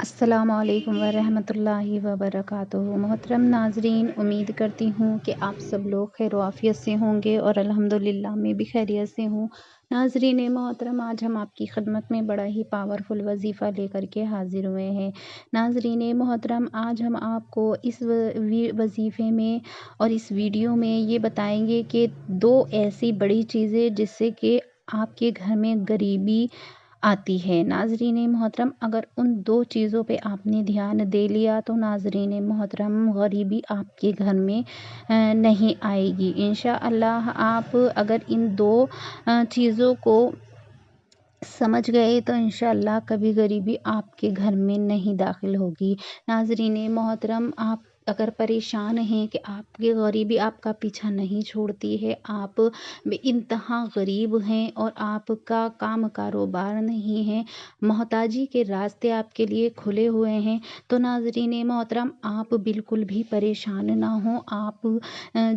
अस्सलामु अलैकुम वरहमतुल्लाहि वबरकातुहू। मोहतरम नाजरीन, उम्मीद करती हूँ कि आप सब लोग खैर आफियत से होंगे और अल्हम्दुलिल्लाह मैं भी खैरियत से हूँ। नाजरीन मोहतरम, आज हम आपकी खिदमत में बड़ा ही पावरफुल वजीफ़ा लेकर के हाजिर हुए हैं। नाजरीन मोहतरम, आज हम आपको इस वजीफ़े में और इस वीडियो में ये बताएंगे कि दो ऐसी बड़ी चीज़ें जिससे कि आपके घर में गरीबी आती है। नाज़रीन मोहतरम, अगर उन दो चीज़ों पे आपने ध्यान दे लिया तो नाज़रीन मोहतरम गरीबी आपके घर में नहीं आएगी इंशाअल्लाह। आप अगर इन दो चीज़ों को समझ गए तो इंशाअल्लाह कभी गरीबी आपके घर में नहीं दाखिल होगी। नाज़रीन मोहतरम, आप अगर परेशान हैं कि आपकी गरीबी आपका पीछा नहीं छोड़ती है, आप बेइंतहा गरीब हैं और आपका काम कारोबार नहीं है, मोहताजी के रास्ते आपके लिए खुले हुए हैं, तो नाज़रीन मोहतरम आप बिल्कुल भी परेशान ना हो। आप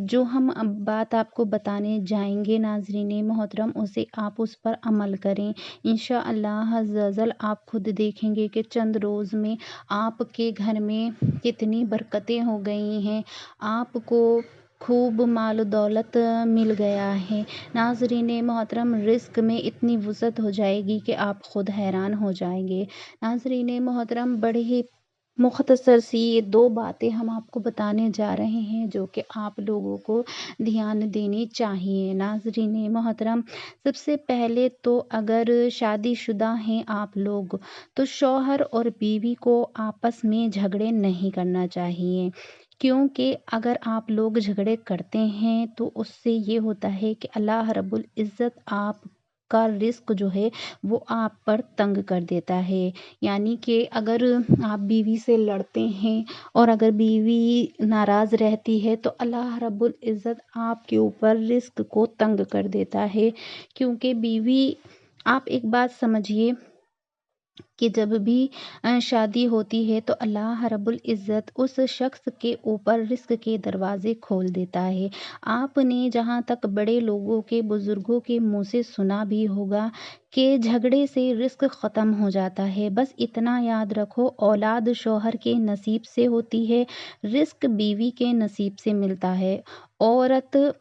जो हम अब बात आपको बताने जाएंगे नाज़रीन मोहतरम, उसे आप उस पर अमल करें। इंशाअल्लाह अज़्ज़ल आप खुद देखेंगे कि चंद रोज़ में आपके घर में कितनी बरकतें हो गई हैं, आपको खूब माल दौलत मिल गया है। नाज़रीन मोहतरम, रिस्क में इतनी वुसअत हो जाएगी कि आप खुद हैरान हो जाएंगे। नाज़रीन मोहतरम, बड़े ही मुख्तसर सी ये दो बातें हम आपको बताने जा रहे हैं जो कि आप लोगों को ध्यान देनी चाहिए। नाज़रीन मोहतरम, सबसे पहले तो अगर शादीशुदा हैं आप लोग तो शौहर और बीवी को आपस में झगड़े नहीं करना चाहिए, क्योंकि अगर आप लोग झगड़े करते हैं तो उससे ये होता है कि अल्लाह रब्बुल इज़्ज़त आप का रिस्क जो है वो आप पर तंग कर देता है। यानी कि अगर आप बीवी से लड़ते हैं और अगर बीवी नाराज़ रहती है तो अल्लाह रब्बुल इज़्ज़त आपके ऊपर रिस्क को तंग कर देता है। क्योंकि बीवी, आप एक बात समझिए कि जब भी शादी होती है तो अल्लाह रब्बुल इज़्ज़त उस शख्स के ऊपर रिस्क के दरवाज़े खोल देता है। आपने जहाँ तक बड़े लोगों के, बुज़ुर्गों के मुँह से सुना भी होगा कि झगड़े से रिस्क ख़त्म हो जाता है। बस इतना याद रखो, औलाद शौहर के नसीब से होती है, रिस्क बीवी के नसीब से मिलता है। औरत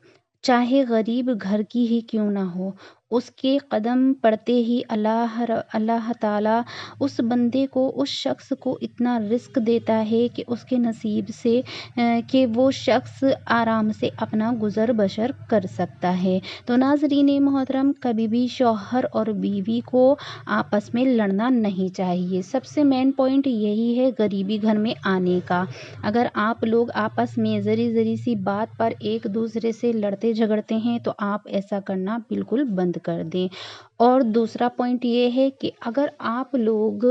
चाहे गरीब घर की ही क्यों ना हो, उसके कदम पड़ते ही अल्लाह ताला उस बंदे को, उस शख्स को इतना रिस्क देता है कि उसके नसीब से कि वो शख्स आराम से अपना गुज़र बसर कर सकता है। तो नाज़रीन मोहतरम, कभी भी शौहर और बीवी को आपस में लड़ना नहीं चाहिए। सबसे मेन पॉइंट यही है गरीबी घर में आने का। अगर आप लोग आपस में ज़री सी बात पर एक दूसरे से लड़ते झगड़ते हैं तो आप ऐसा करना बिल्कुल बंद कर दें। और दूसरा पॉइंट ये है कि अगर आप लोग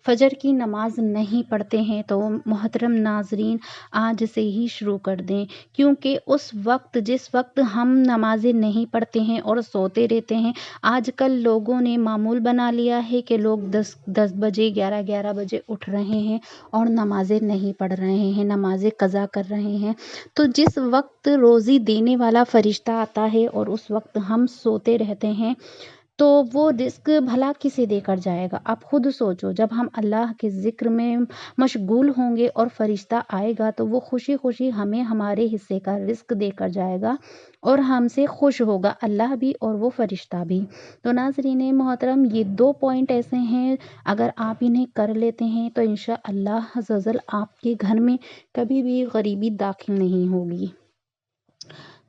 फजर की नमाज नहीं पढ़ते हैं तो मोहतरम नाजरीन आज से ही शुरू कर दें, क्योंकि उस वक्त, जिस वक्त हम नमाज़ें नहीं पढ़ते हैं और सोते रहते हैं, आजकल लोगों ने मामूल बना लिया है कि लोग 10 बजे 11 बजे उठ रहे हैं और नमाज़ें नहीं पढ़ रहे हैं, नमाज़ें कज़ा कर रहे हैं। तो जिस वक्त रोज़ी देने वाला फरिश्ता आता है और उस वक्त हम सोते रहते हैं तो वो रिस्क भला किसे देकर जाएगा। आप खुद सोचो, जब हम अल्लाह के ज़िक्र में मशगूल होंगे और फरिश्ता आएगा तो वो खुशी खुशी हमें हमारे हिस्से का रिस्क देकर जाएगा और हमसे खुश होगा, अल्लाह भी और वो फरिश्ता भी। तो नाज़रीन मोहतरम, ये दो पॉइंट ऐसे हैं, अगर आप इन्हें कर लेते हैं तो इंशाअल्लाह अज़्ज़ल आपके घर में कभी भी गरीबी दाखिल नहीं होगी।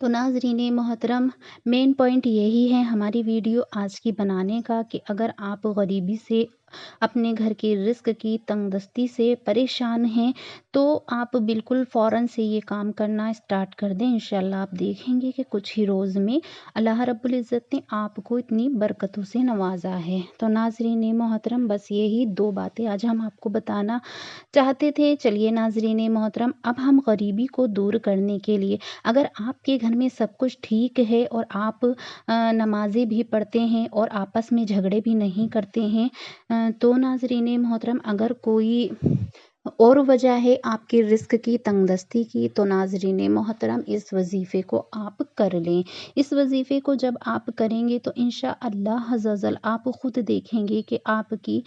तो नाज़रीन मोहतरम, मेन पॉइंट यही है हमारी वीडियो आज की बनाने का कि अगर आप गरीबी से, अपने घर के रिस्क की तंगदस्ती से परेशान हैं तो आप बिल्कुल फ़ौरन से ये काम करना स्टार्ट कर दें। इंशाल्लाह आप देखेंगे कि कुछ ही रोज़ में अल्लाह रब्बुल इज़्ज़त ने आपको इतनी बरकतों से नवाजा है। तो नाज़रीन मोहतरम, बस यही दो बातें आज हम आपको बताना चाहते थे। चलिए नाज़रीन मोहतरम, अब हम गरीबी को दूर करने के लिए, अगर आपके घर में सब कुछ ठीक है और आप नमाज़ें भी पढ़ते हैं और आपस में झगड़े भी नहीं करते हैं, तो नाज़रीन मोहतरम, अगर कोई اور وجہ ہے آپ کے رزق کی تنگ دستی کی۔ تو ناظرین محترم اس وظیفے کو آپ کر لیں۔ اس وظیفے کو جب آپ کریں گے تو انشاءاللہ عز و جل آپ خود دیکھیں گے کہ آپ کی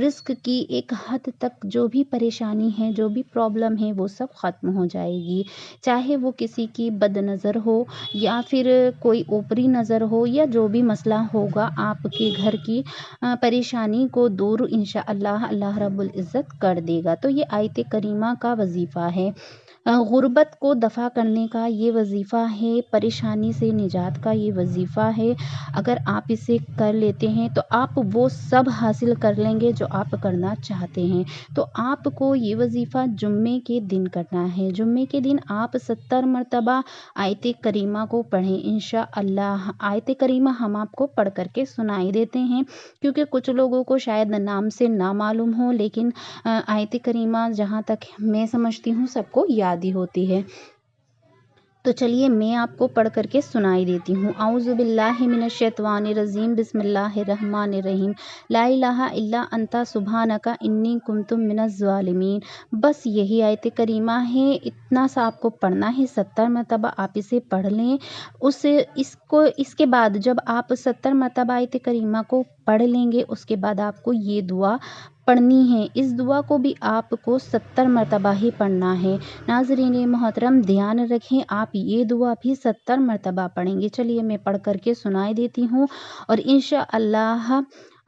رزق کی ایک حد تک جو بھی پریشانی ہے، جو بھی پرابلم ہے، وہ سب ختم ہو جائے گی۔ چاہے وہ کسی کی بد نظر ہو یا پھر کوئی اوپری نظر ہو یا جو بھی مسئلہ ہوگا، آپ کے گھر کی پریشانی کو دور انشاءاللہ اللہ رب العزت کر دے گا۔ تو یہ آیت کریمہ کا وظیفہ ہے۔ غربت کو دفع کرنے کا یہ وظیفہ ہے، پریشانی سے نجات کا یہ وظیفہ ہے۔ اگر آپ اسے کر لیتے ہیں تو آپ وہ سب حاصل کر لیں گے جو آپ کرنا چاہتے ہیں۔ تو آپ کو یہ وظیفہ جمعے کے دن کرنا ہے۔ جمعے کے دن آپ 70 مرتبہ آیت کریمہ کو پڑھیں انشاءاللہ۔ آیت کریمہ ہم آپ کو پڑھ کر کے سنائی دیتے ہیں، کیونکہ کچھ لوگوں کو شاید نام سے نہ معلوم ہو، لیکن آیت کریمہ جہاں تک میں سمجھتی ہوں سب کو یاد ہی ہوتی ہے۔ تو چلیے میں آپ کو پڑھ کر کے سنائی دیتی ہوں۔ اعوذ باللہ من الشیطان الرجیم، بسم اللہ الرحمن الرحیم، لا الہ الا انت سبحانک انی کنت من الظالمین۔ بس یہی آیت کریمہ ہے، اتنا سا آپ کو پڑھنا ہے، 70 مرتبہ آپ اسے پڑھ لیں۔ اس کے بعد جب آپ 70 مرتبہ آیت کریمہ کو پڑھ لیں گے، اس کے بعد آپ کو یہ دعا پڑھنی ہے۔ اس دعا کو بھی آپ کو 70 مرتبہ ہی پڑھنا ہے۔ ناظرین محترم دھیان رکھیں، آپ یہ دعا بھی 70 مرتبہ پڑھیں گے۔ چلیے میں پڑھ کر کے سنائی دیتی ہوں، اور انشاءاللہ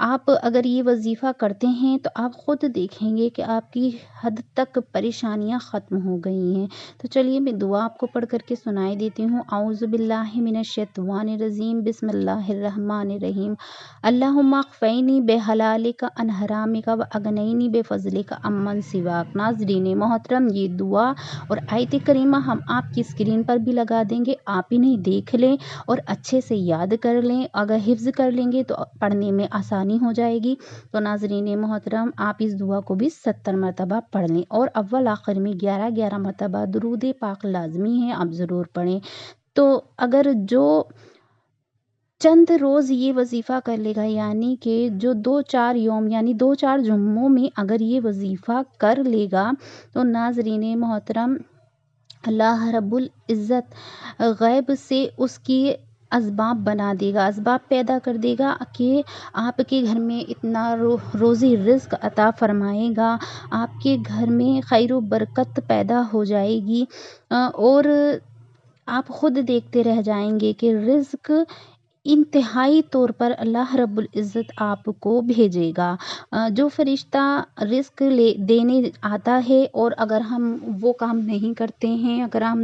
آپ اگر یہ وظیفہ کرتے ہیں تو آپ خود دیکھیں گے کہ آپ کی حد تک پریشانیاں ختم ہو گئی ہیں۔ تو چلیے میں دعا آپ کو پڑھ کر کے سنائی دیتی ہوں۔ اعوذ باللہ من الشیطان الرجیم، بسم اللہ الرحمن الرحیم، اللہم اکفینی بحلالک عن حرامک واغنینی بفضلک عمن سواک۔ ناظرین محترم یہ دعا اور آیت کریمہ ہم آپ کی اسکرین پر بھی لگا دیں گے، آپ انہیں دیکھ لیں اور اچھے سے یاد کر لیں۔ اگر حفظ کر لیں گے تو پڑھنے میں آسانی ہو جائے گی۔ تو ناظرین محترم آپ اس دعا کو بھی 70 مرتبہ پڑھ لیں، اور اول آخر میں 11 مرتبہ درود پاک لازمی ہے، آپ ضرور پڑھیں۔ تو اگر جو چند روز یہ وظیفہ کر لے گا، یعنی کہ جو 2-4 یوم یعنی 2-4 جمعوں میں اگر یہ وظیفہ کر لے گا، تو ناظرین محترم اللہ رب العزت غیب سے اس کی اسباب بنا دے گا، اسباب پیدا کر دے گا کہ آپ کے گھر میں اتنا روزی رزق عطا فرمائے گا، آپ کے گھر میں خیر و برکت پیدا ہو جائے گی، اور آپ خود دیکھتے رہ جائیں گے کہ رزق انتہائی طور پر اللہ رب العزت آپ کو بھیجے گا۔ جو فرشتہ رزق دینے آتا ہے، اور اگر ہم وہ کام نہیں کرتے ہیں، اگر ہم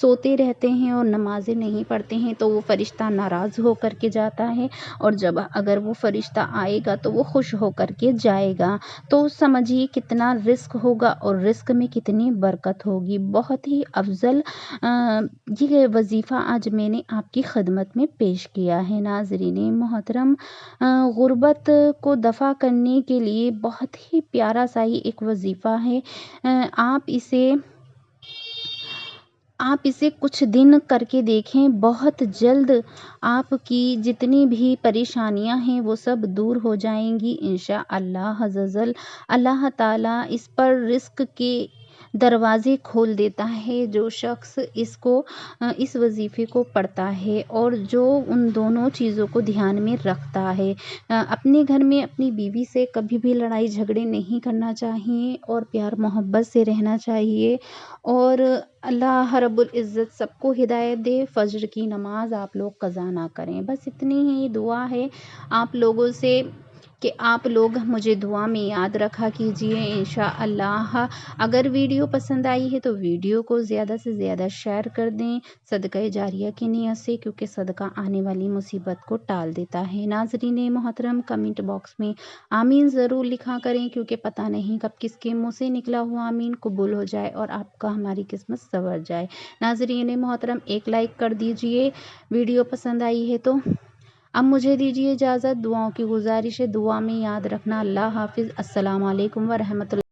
سوتے رہتے ہیں اور نمازیں نہیں پڑھتے ہیں، تو وہ فرشتہ ناراض ہو کر کے جاتا ہے، اور جب اگر وہ فرشتہ آئے گا تو وہ خوش ہو کر کے جائے گا۔ تو سمجھیے کتنا رزق ہوگا اور رزق میں کتنی برکت ہوگی۔ بہت ہی افضل یہ وظیفہ آج میں نے آپ کی خدمت میں پیش کیا ہے۔ ناظرین محترم غربت کو دفع کرنے کے لیے بہت ہی پیارا سا یہ ایک وظیفہ ہے۔ آپ اسے کچھ دن کر کے دیکھیں، بہت جلد آپ کی جتنی بھی پریشانیاں ہیں وہ سب دور ہو جائیں گی انشاءاللہ عز و جل۔ اللہ تعالیٰ اس پر رزق کے دروازے کھول دیتا ہے، جو شخص اس وظیفے کو پڑھتا ہے اور جو ان دونوں چیزوں کو دھیان میں رکھتا ہے۔ اپنے گھر میں اپنی بیوی سے کبھی بھی لڑائی جھگڑے نہیں کرنا چاہیے، اور پیار محبت سے رہنا چاہیے، اور اللہ رب العزت سب کو ہدایت دے۔ فجر کی نماز آپ لوگ قضا نہ کریں۔ بس اتنی ہی دعا ہے آپ لوگوں سے کہ آپ لوگ مجھے دعا میں یاد رکھا کیجئے انشاءاللہ۔ اگر ویڈیو پسند آئی ہے تو ویڈیو کو زیادہ سے زیادہ شیئر کر دیں، صدقہ جاریہ کی نیت سے، کیونکہ صدقہ آنے والی مصیبت کو ٹال دیتا ہے۔ ناظرین محترم کمنٹ باکس میں آمین ضرور لکھا کریں، کیونکہ پتہ نہیں کب کس کے منہ سے نکلا ہوا آمین قبول ہو جائے اور آپ کا ہماری قسمت سنور جائے۔ ناظرین محترم ایک لائک کر دیجئے ویڈیو پسند آئی ہے تو۔ اب مجھے دیجیے اجازت، دعاؤں کی گزارش ہے، دعا میں یاد رکھنا۔ اللہ حافظ، السلام علیکم ورحمۃ اللہ۔